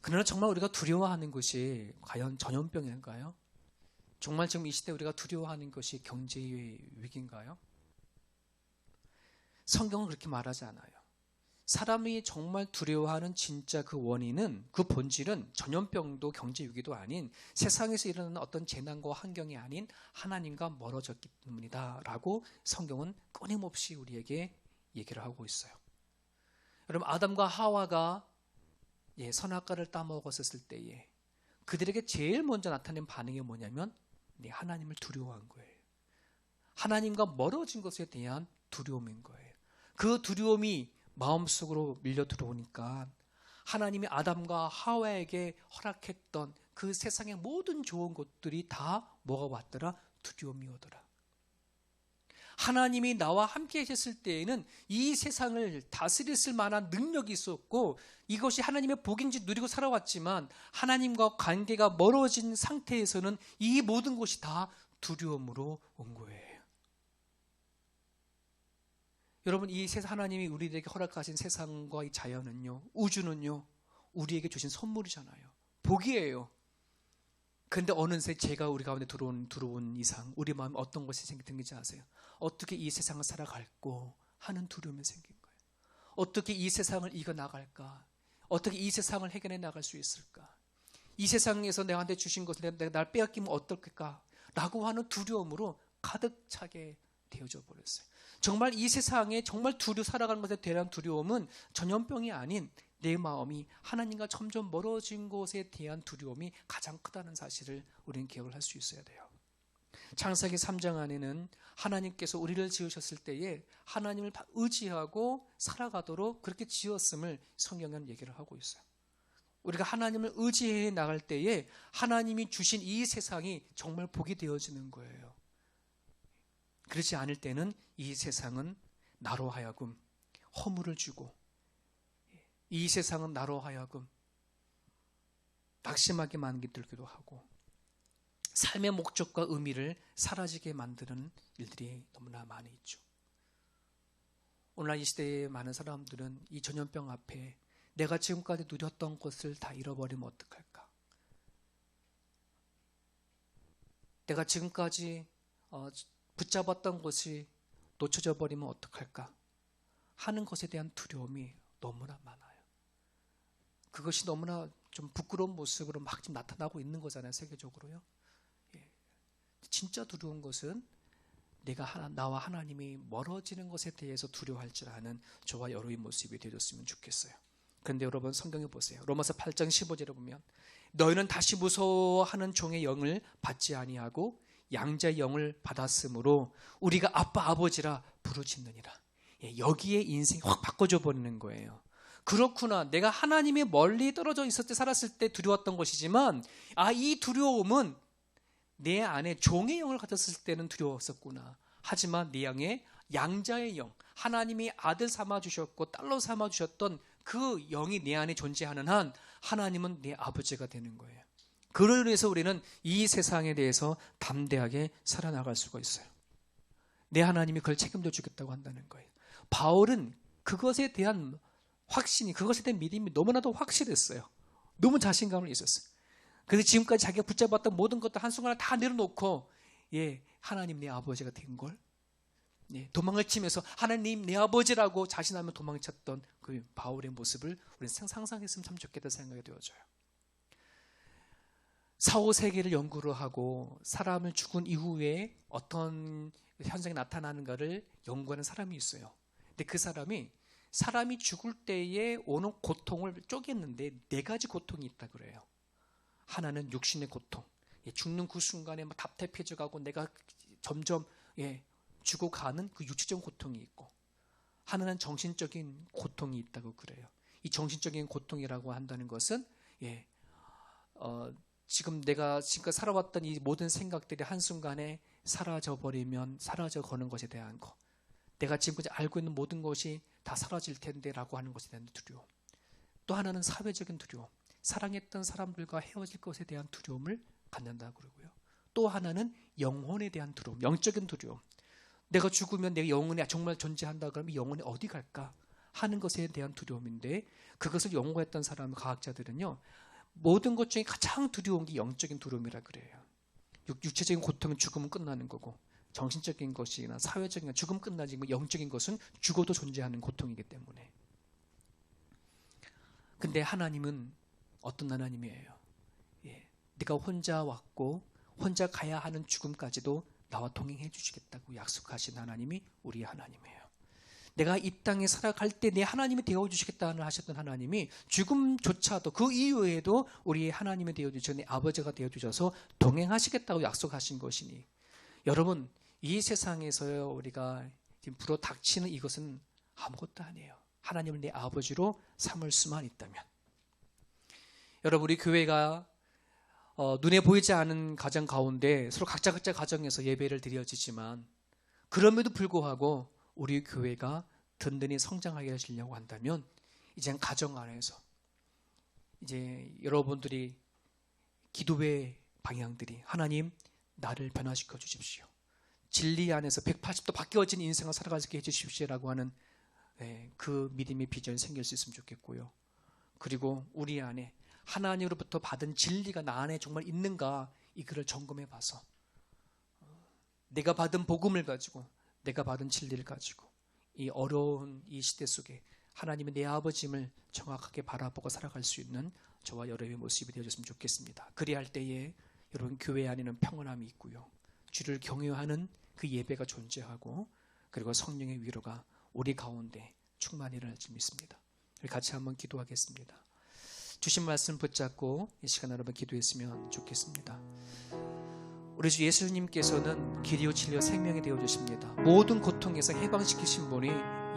그러나 정말 우리가 두려워하는 것이 과연 전염병인가요? 정말 지금 이 시대 우리가 두려워하는 것이 경제의 위기인가요? 성경은 그렇게 말하지 않아요. 사람이 정말 두려워하는 진짜 그 원인은, 그 본질은 전염병도 경제 위기도 아닌 세상에서 일어나는 어떤 재난과 환경이 아닌 하나님과 멀어졌기 때문이다 라고 성경은 끊임없이 우리에게 얘기를 하고 있어요. 여러분, 아담과 하와가 선악과를 따먹었을 때에 그들에게 제일 먼저 나타낸 반응이 뭐냐면 하나님을 두려워한 거예요. 하나님과 멀어진 것에 대한 두려움인 거예요. 그 두려움이 마음속으로 밀려 들어오니까 하나님이 아담과 하와에게 허락했던 그 세상의 모든 좋은 것들이 다 뭐가 왔더라? 두려움이 오더라. 하나님이 나와 함께 하셨을 때에는 이 세상을 다스렸을 만한 능력이 있었고 이것이 하나님의 복인지 누리고 살아왔지만 하나님과 관계가 멀어진 상태에서는 이 모든 것이 다 두려움으로 온 거예요. 여러분, 이 세상 하나님이 우리에게 허락하신 세상과 이 자연은요, 우주는요, 우리에게 주신 선물이잖아요. 복이에요. 그런데 어느새 죄가 우리 가운데 들어온 이상 우리 마음에 어떤 것이 생기는지 아세요? 어떻게 이 세상을 살아갈고 하는 두려움이 생긴 거예요. 어떻게 이 세상을 이겨나갈까? 어떻게 이 세상을 해결해 나갈 수 있을까? 이 세상에서 내한테 주신 것을 내가 날 빼앗기면 어떨까? 라고 하는 두려움으로 가득 차게 되어져 버렸어요. 정말 이 세상에 정말 살아가는 것에 대한 두려움은 전염병이 아닌 내 마음이 하나님과 점점 멀어진 것에 대한 두려움이 가장 크다는 사실을 우리는 기억을 할 수 있어야 돼요. 창세기 3장 안에는 하나님께서 우리를 지으셨을 때에 하나님을 의지하고 살아가도록 그렇게 지었음을 성경은 얘기를 하고 있어요. 우리가 하나님을 의지해 나갈 때에 하나님이 주신 이 세상이 정말 복이 되어지는 거예요. 그렇지 않을 때는 이 세상은 나로 하여금 허물을 주고 이 세상은 나로 하여금 낙심하게 만들기도 하고 삶의 목적과 의미를 사라지게 만드는 일들이 너무나 많이 있죠. 오늘날 이 시대의 많은 사람들은 이 전염병 앞에 내가 지금까지 누렸던 것을 다 잃어버리면 어떡할까? 내가 지금까지 붙잡았던 것이 놓쳐져 버리면 어떡할까? 하는 것에 대한 두려움이 너무나 많아요. 그것이 너무나 좀 부끄러운 모습으로 막 지금 나타나고 있는 거잖아요, 세계적으로요. 진짜 두려운 것은 나와 하나님이 멀어지는 것에 대해서 두려워할 줄 아는 저와 여러분의 모습이 되었으면 좋겠어요. 그런데 여러분, 성경에 보세요. 로마서 8장 15절에 보면 너희는 다시 무서워하는 종의 영을 받지 아니하고 양자의 영을 받았으므로 우리가 아빠 아버지라 부르짖느니라. 여기에 인생이 확 바꿔줘 버리는 거예요. 그렇구나, 내가 하나님이 멀리 떨어져 있을 때 살았을 때 두려웠던 것이지만 이 두려움은 내 안에 종의 영을 가졌을 때는 두려웠었구나. 하지만 내 안에 양자의 영, 하나님이 아들 삼아주셨고 딸로 삼아주셨던 그 영이 내 안에 존재하는 한 하나님은 내 아버지가 되는 거예요. 그로 인해서 우리는 이 세상에 대해서 담대하게 살아나갈 수가 있어요. 내 하나님이 그걸 책임져 주겠다고 한다는 거예요. 바울은 그것에 대한 확신이, 그것에 대한 믿음이 너무나도 확실했어요. 너무 자신감을 있었어요. 그래서 지금까지 자기가 붙잡았던 모든 것들 한순간에 다 내려놓고 하나님 내 아버지가 된 걸 도망을 치면서 하나님 내 아버지라고 자신하며 도망쳤던 그 바울의 모습을 우리는 상상했으면 참 좋겠다 생각이 되어져요. 사후세계를 연구를 하고 사람을 죽은 이후에 어떤 현상이 나타나는가를 연구하는 사람이 있어요. 근데 그 사람이 죽을 때에 오는 고통을 쪼갰는데 4가지 고통이 있다 그래요. 하나는 육신의 고통, 죽는 그 순간에 막 답답해져 가고 내가 점점 죽어가는 그 육체적인 고통이 있고, 하나는 정신적인 고통이 있다고 그래요. 이 정신적인 고통이라고 한다는 것은 지금 내가 지금까지 살아왔던 이 모든 생각들이 한순간에 사라져버리면 사라져가는 것에 대한 거, 내가 지금까지 알고 있는 모든 것이 다 사라질 텐데 라고 하는 것에 대한 두려움. 또 하나는 사회적인 두려움, 사랑했던 사람들과 헤어질 것에 대한 두려움을 갖는다고 그러고요. 또 하나는 영혼에 대한 두려움, 영적인 두려움. 내가 죽으면 내 영혼이 정말 존재한다 그러면 영혼이 어디 갈까 하는 것에 대한 두려움인데, 그것을 연구했던 사람, 과학자들은요, 모든 것 중에 가장 두려운 게 영적인 두려움이라 그래요. 육체적인 고통은 죽으면 끝나는 거고, 정신적인 것이나 사회적인 죽으면 끝나지, 영적인 것은 죽어도 존재하는 고통이기 때문에. 근데 하나님은 어떤 하나님이에요? 네가 혼자 왔고 혼자 가야 하는 죽음까지도 나와 동행해 주시겠다고 약속하신 하나님이 우리 하나님이에요. 내가 이 땅에 살아갈 때 내 하나님이 되어주시겠다는 하셨던 하나님이 죽음조차도 그 이후에도 우리의 하나님이 되어주셔서 내 아버지가 되어주셔서 동행하시겠다고 약속하신 것이니, 여러분 이 세상에서요 우리가 지금 불어닥치는 이것은 아무것도 아니에요. 하나님을 내 아버지로 삼을 수만 있다면. 여러분 우리 교회가 눈에 보이지 않은 가정 가운데 서로 각자 가정에서 예배를 드려지지만, 그럼에도 불구하고 우리 교회가 든든히 성장하게 하시려고 한다면 이제 가정 안에서 이제 여러분들이 기도의 방향들이, 하나님 나를 변화시켜 주십시오, 진리 안에서 180도 바뀌어진 인생을 살아가게 해주십시오라고 하는 그 믿음의 비전이 생길 수 있으면 좋겠고요. 그리고 우리 안에 하나님으로부터 받은 진리가 나 안에 정말 있는가, 이거를 점검해 봐서 내가 받은 복음을 가지고, 내가 받은 진리를 가지고 이 어려운 이 시대 속에 하나님의 내 아버지임을 정확하게 바라보고 살아갈 수 있는 저와 여러분의 모습이 되어졌으면 좋겠습니다. 그리할 때에 여러분 교회 안에는 평안함이 있고요, 주를 경외하는 그 예배가 존재하고, 그리고 성령의 위로가 우리 가운데 충만히 일어날 줄 믿습니다. 우리 같이 한번 기도하겠습니다. 주신 말씀 붙잡고 이 시간 여러분 기도했으면 좋겠습니다. 우리 주 예수님께서는 길이요 진리요 생명이 되어주십니다. 모든 고통에서 해방시키신 분이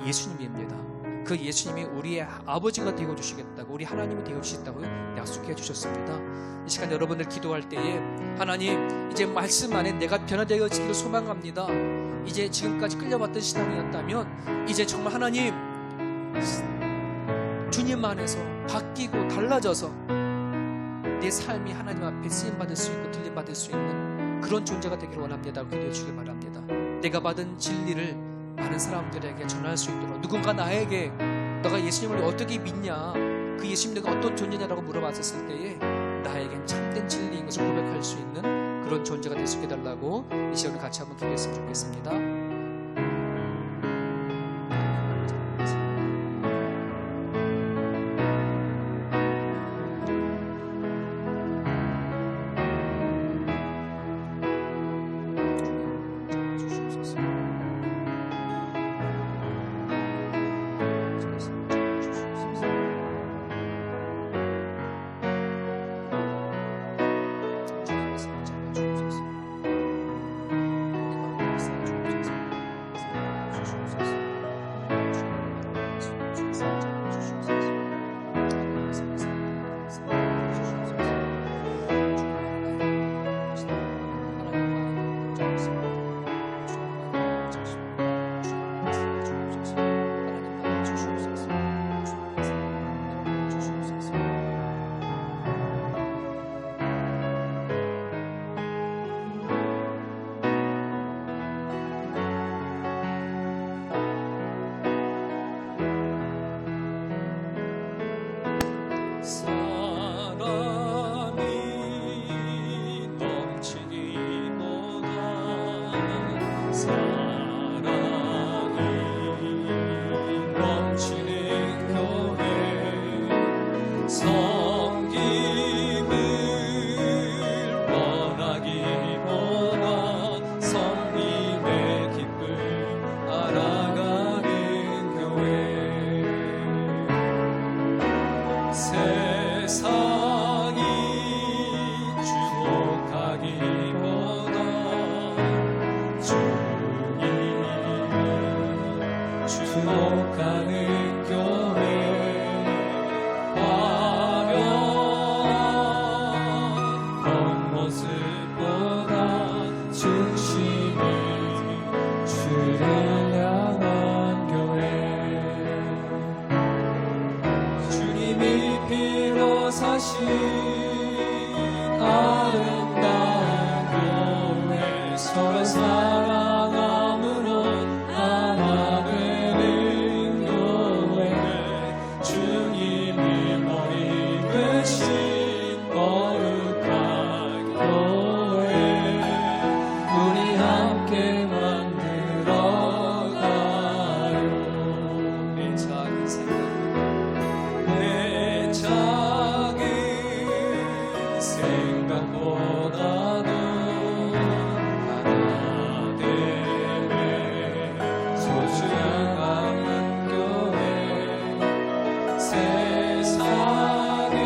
예수님입니다. 그 예수님이 우리의 아버지가 되어주시겠다고, 우리 하나님이 되어주시겠다고 약속해 주셨습니다. 이 시간 여러분들 기도할 때에 하나님 이제 말씀 안에 내가 변화되어지기를 소망합니다. 이제 지금까지 끌려왔던 신앙이었다면 이제 정말 하나님 주님 안에서 바뀌고 달라져서 내 삶이 하나님 앞에 쓰임받을 수 있고 들림받을 수 있는 그런 존재가 되기를 원합니다. 기도해 주길 바랍니다. 내가 받은 진리를 많은 사람들에게 전할 수 있도록, 누군가 나에게 너가 예수님을 어떻게 믿냐, 그 예수님 내가 어떤 존재냐라고 물어봤을 때에 나에겐 참된 진리인 것을 고백할 수 있는 그런 존재가 될 수 있게 해달라고 이 시간을 같이 한번 기도했으면 좋겠습니다. 주옵소서. 사랑이 넘치는 교회 섬김을 원하기보다 성님의 기쁨 알아가는 교회 세상이 주목하기보다 주님을 주목하는 교회 화려한 겉모습보다 중심이 주를 향한 교회 주님이 피로 사신 아름다운 교회 서로 사랑함으로 하나 되는 교회 주님이 머리 되신 거룩한 교회 우리 함께 만들어가요 내 작은 생각 내 작은 생각보다도 하나 되네 소중한 교회 세상에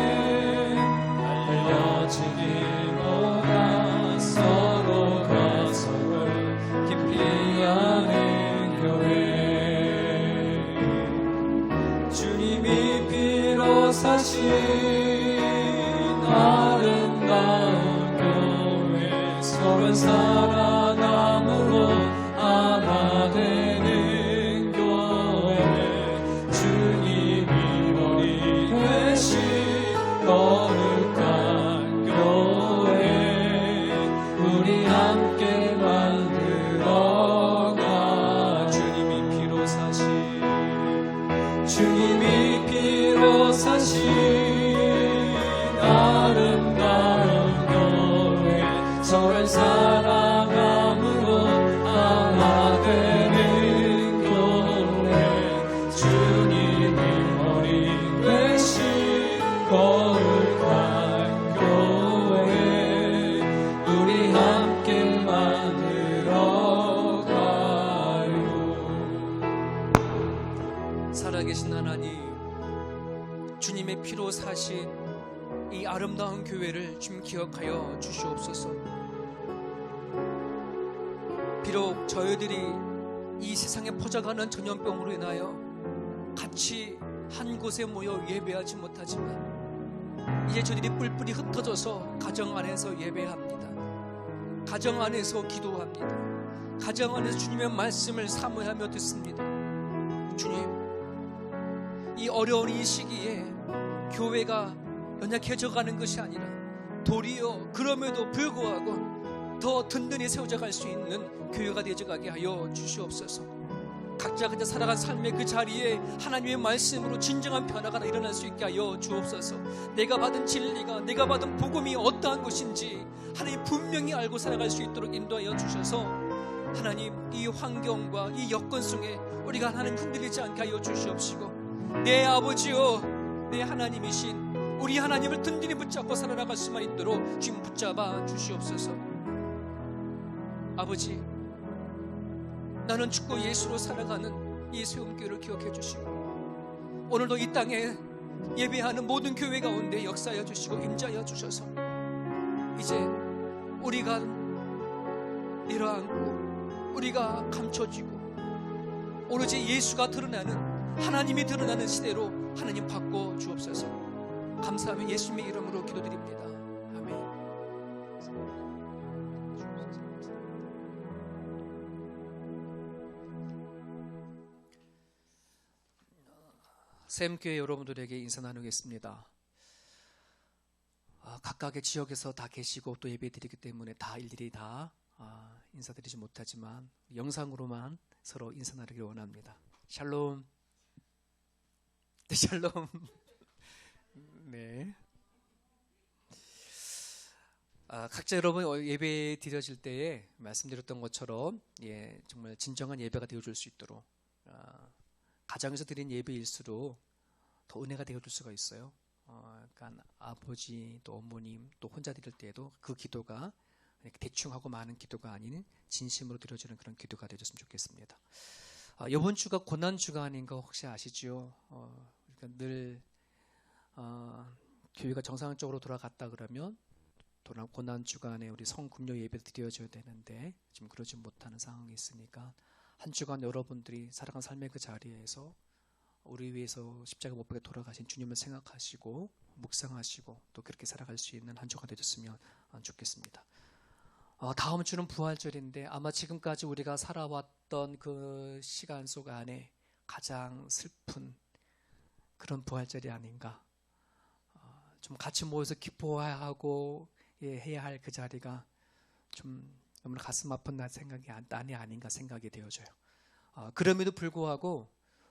알려지기보다 서로가 서로 깊이 아는 교회 주님이 피로 사신 아름다운 교회 서로 사랑함으로 하나 되는 교회 주님이 머리 되신 거룩한 교회 우리 함께 만들어가 주님이 피로 사신 주님이 피로 사신 아름다운 교회 서로 사랑함으로 하나 되는 교회 주님이 머리 되신 거룩한 교회 우리 함께 만들어가요 살아계신 하나님, 주님의 피로 사신 이 아름다운 교회를 좀 기억하여 주시옵소서. 비록 저희들이 이 세상에 퍼져가는 전염병으로 인하여 같이 한 곳에 모여 예배하지 못하지만 이제 저희들이 뿔뿔이 흩어져서 가정 안에서 예배합니다. 가정 안에서 기도합니다. 가정 안에서 주님의 말씀을 사모하며 듣습니다. 주님, 이 어려운 이 시기에 교회가 연약해져가는 것이 아니라 도리어 그럼에도 불구하고 더 든든히 세워져 갈 수 있는 교회가 되어가게 하여 주시옵소서. 각자가 살아간 삶의 그 자리에 하나님의 말씀으로 진정한 변화가 일어날 수 있게 하여 주옵소서. 내가 받은 진리가, 내가 받은 복음이 어떠한 것인지 하나님 분명히 알고 살아갈 수 있도록 인도하여 주셔서 하나님, 이 환경과 이 여건 속에 우리가 하나님 흔들리지 않게 하여 주시옵시고, 내 아버지여, 내 하나님이신 우리 하나님을 든든히 붙잡고 살아나갈 수만 있도록 주님 붙잡아 주시옵소서. 아버지, 나는 죽고 예수로 살아가는 이 세움교회를 기억해 주시고, 오늘도 이 땅에 예배하는 모든 교회 가운데 역사하여 주시고 임자하여 주셔서 이제 우리가 내려앉고 우리가 감춰지고 오로지 예수가 드러나는, 하나님이 드러나는 시대로 하나님 바꿔 주옵소서. 감사하며 예수님의 이름으로 기도드립니다. 아멘. 샘교회 여러분들에게 인사 나누겠습니다. 각각의 지역에서 다 계시고 또 예배드리기 때문에 다 일일이 다 인사드리지 못하지만 영상으로만 서로 인사 나누기를 원합니다. 샬롬. 네, 샬롬. 네. 각자 여러분 예배 드려질 때에 말씀드렸던 것처럼 정말 진정한 예배가 되어줄 수 있도록 가정에서 드린 예배일수록 더 은혜가 되어줄 수가 있어요. 그러니까 아버지 또 어머님 또 혼자 드릴 때에도 그 기도가 대충 하고 많은 기도가 아닌 진심으로 드려지는 그런 기도가 되었으면 좋겠습니다. 이번 주가 고난주가 아닌 거 혹시 아시죠? 그러니까 늘 교회가 정상적으로 돌아갔다 그러면 고난 주간에 우리 성금요 예배를 드려줘야 되는데 지금 그러지 못하는 상황이 있으니까 한 주간 여러분들이 살아간 삶의 그 자리에서 우리 위해서 십자가 못 박혀 돌아가신 주님을 생각하시고 묵상하시고 또 그렇게 살아갈 수 있는 한 주가 되셨으면 좋겠습니다. 다음 주는 부활절인데 아마 지금까지 우리가 살아왔던 그 시간 속 안에 가장 슬픈 그런 부활절이 아닌가. 좀 같이 모여서 기뻐하고 해야 할 그 자리가 좀 너무나 가슴 아픈 날이 아닌가 생각이 되어져요. 그럼에도 불구하고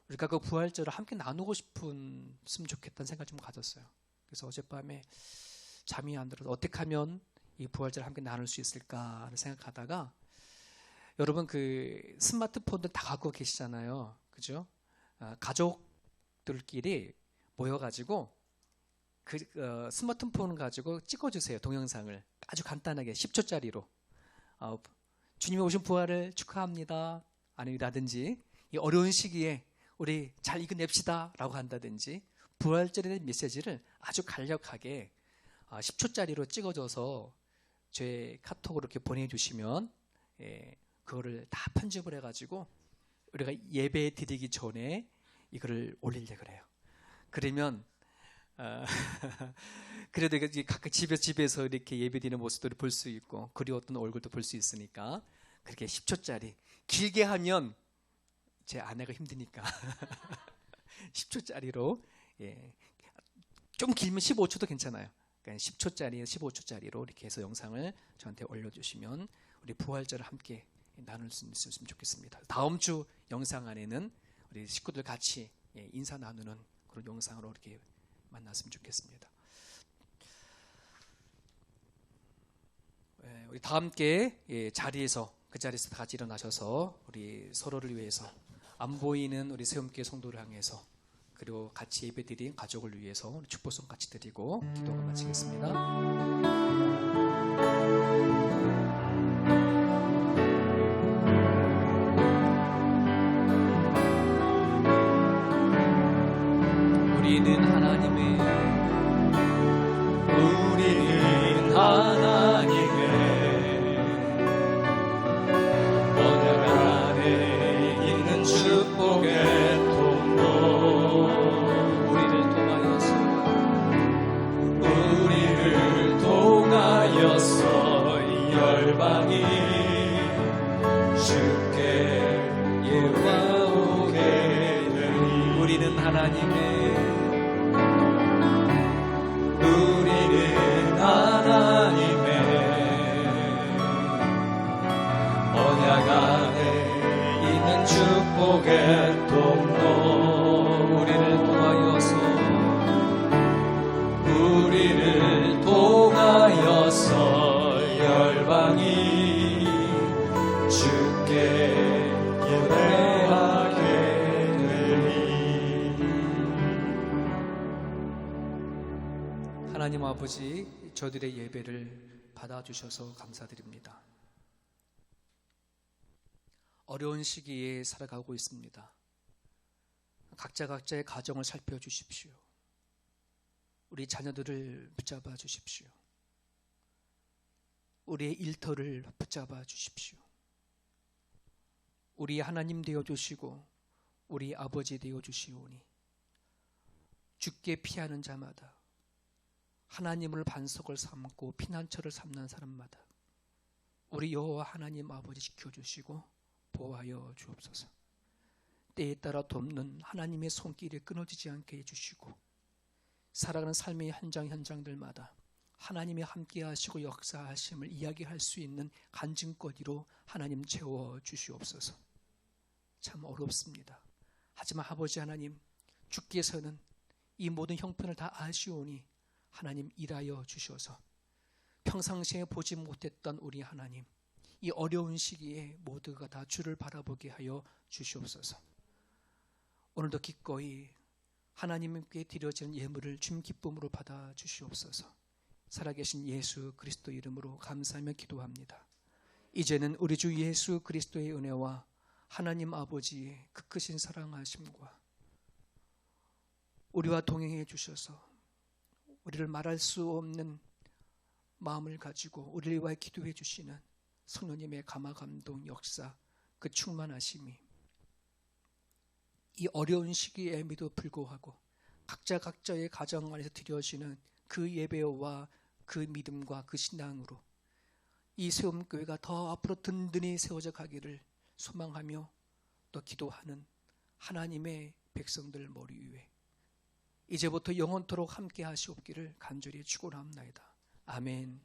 우리가 그 부활절을 함께 나누고 싶으면 좋겠다는 생각을 좀 가졌어요. 그래서 어젯밤에 잠이 안 들어서 어떻게 하면 이 부활절을 함께 나눌 수 있을까를 생각하다가 여러분 그 스마트폰들 다 갖고 계시잖아요. 그죠? 가족들끼리 모여가지고 그 스마트폰을 가지고 찍어주세요. 동영상을 아주 간단하게 10초짜리로 주님이 오신 부활을 축하합니다. 아니라든지 이 어려운 시기에 우리 잘 이겨냅시다 라고 한다든지 부활절에 대한 메시지를 아주 간략하게 10초짜리로 찍어줘서 제 카톡으로 이렇게 보내주시면 그거를 다 편집을 해가지고 우리가 예배 드리기 전에 이거를 올리려고 그래요. 그러면 그래도 각각 집에서 이렇게 예배드리는 모습들을 볼 수 있고 그리웠던 얼굴도 볼 수 있으니까 그렇게 10초짜리 길게 하면 제 아내가 힘드니까 10초짜리로 좀 길면 15초도 괜찮아요. 그러니까 10초짜리, 15초짜리로 이렇게 해서 영상을 저한테 올려주시면 우리 부활절을 함께 나눌 수 있으면 좋겠습니다. 다음 주 영상 안에는 우리 식구들 같이 인사 나누는 그런 영상으로 이렇게 만났으면 좋겠습니다. 우리 다 함께 자리에서 그 자리에서 다 같이 일어나셔서 우리 서로를 위해서 안 보이는 우리 세움교회 성도를 향해서 그리고 같이 예배드린 가족을 위해서 축복성 같이 드리고 기도가 마치겠습니다. 우리는 하나님의 언약 안에 있는 축복의 통로 우리를 통하여서 이 열방이 주께 예화오게 되리 우리는 하나님의 언약 안에 있는 축복의 통로 우리를 통하여서 열방이 주께 예배하게 되리. 하나님 아버지, 저들의 예배를 받아주셔서 감사드립니다. 어려운 시기에 살아가고 있습니다. 각자의 가정을 살펴주십시오. 우리 자녀들을 붙잡아 주십시오. 우리의 일터를 붙잡아 주십시오. 우리 하나님 되어주시고 우리 아버지 되어주시오니 주께 피하는 자마다 하나님을 반석을 삼고 피난처를 삼는 사람마다 우리 여호와 하나님 아버지 지켜주시고 보호하여 주옵소서. 때에 따라 돕는 하나님의 손길이 끊어지지 않게 해주시고 살아가는 삶의 현장들마다 하나님이 함께하시고 역사하심을 이야기할 수 있는 간증거리로 하나님 채워주시옵소서. 참 어렵습니다. 하지만 아버지 하나님, 주께서는 이 모든 형편을 다 아시오니 하나님 일하여 주셔서 평상시에 보지 못했던 우리 하나님, 이 어려운 시기에 모두가 다 주를 바라보게 하여 주시옵소서. 오늘도 기꺼이 하나님께 드려지는 예물을 주님 기쁨으로 받아 주시옵소서. 살아계신 예수 그리스도 이름으로 감사하며 기도합니다. 이제는 우리 주 예수 그리스도의 은혜와 하나님 아버지의 그 크신 사랑하심과 우리와 동행해 주셔서 우리를 말할 수 없는 마음을 가지고 우리를 위하여 기도해 주시는 성령님의 감화 감동 역사, 그 충만하심이 이 어려운 시기에도 불구하고 각자의 가정 안에서 드려지는 그 예배와 그 믿음과 그 신앙으로 이 세움교회가 더 앞으로 든든히 세워져 가기를 소망하며 또 기도하는 하나님의 백성들 머리 위에 이제부터 영원토록 함께 하시옵기를 간절히 축원합나이다. 아멘.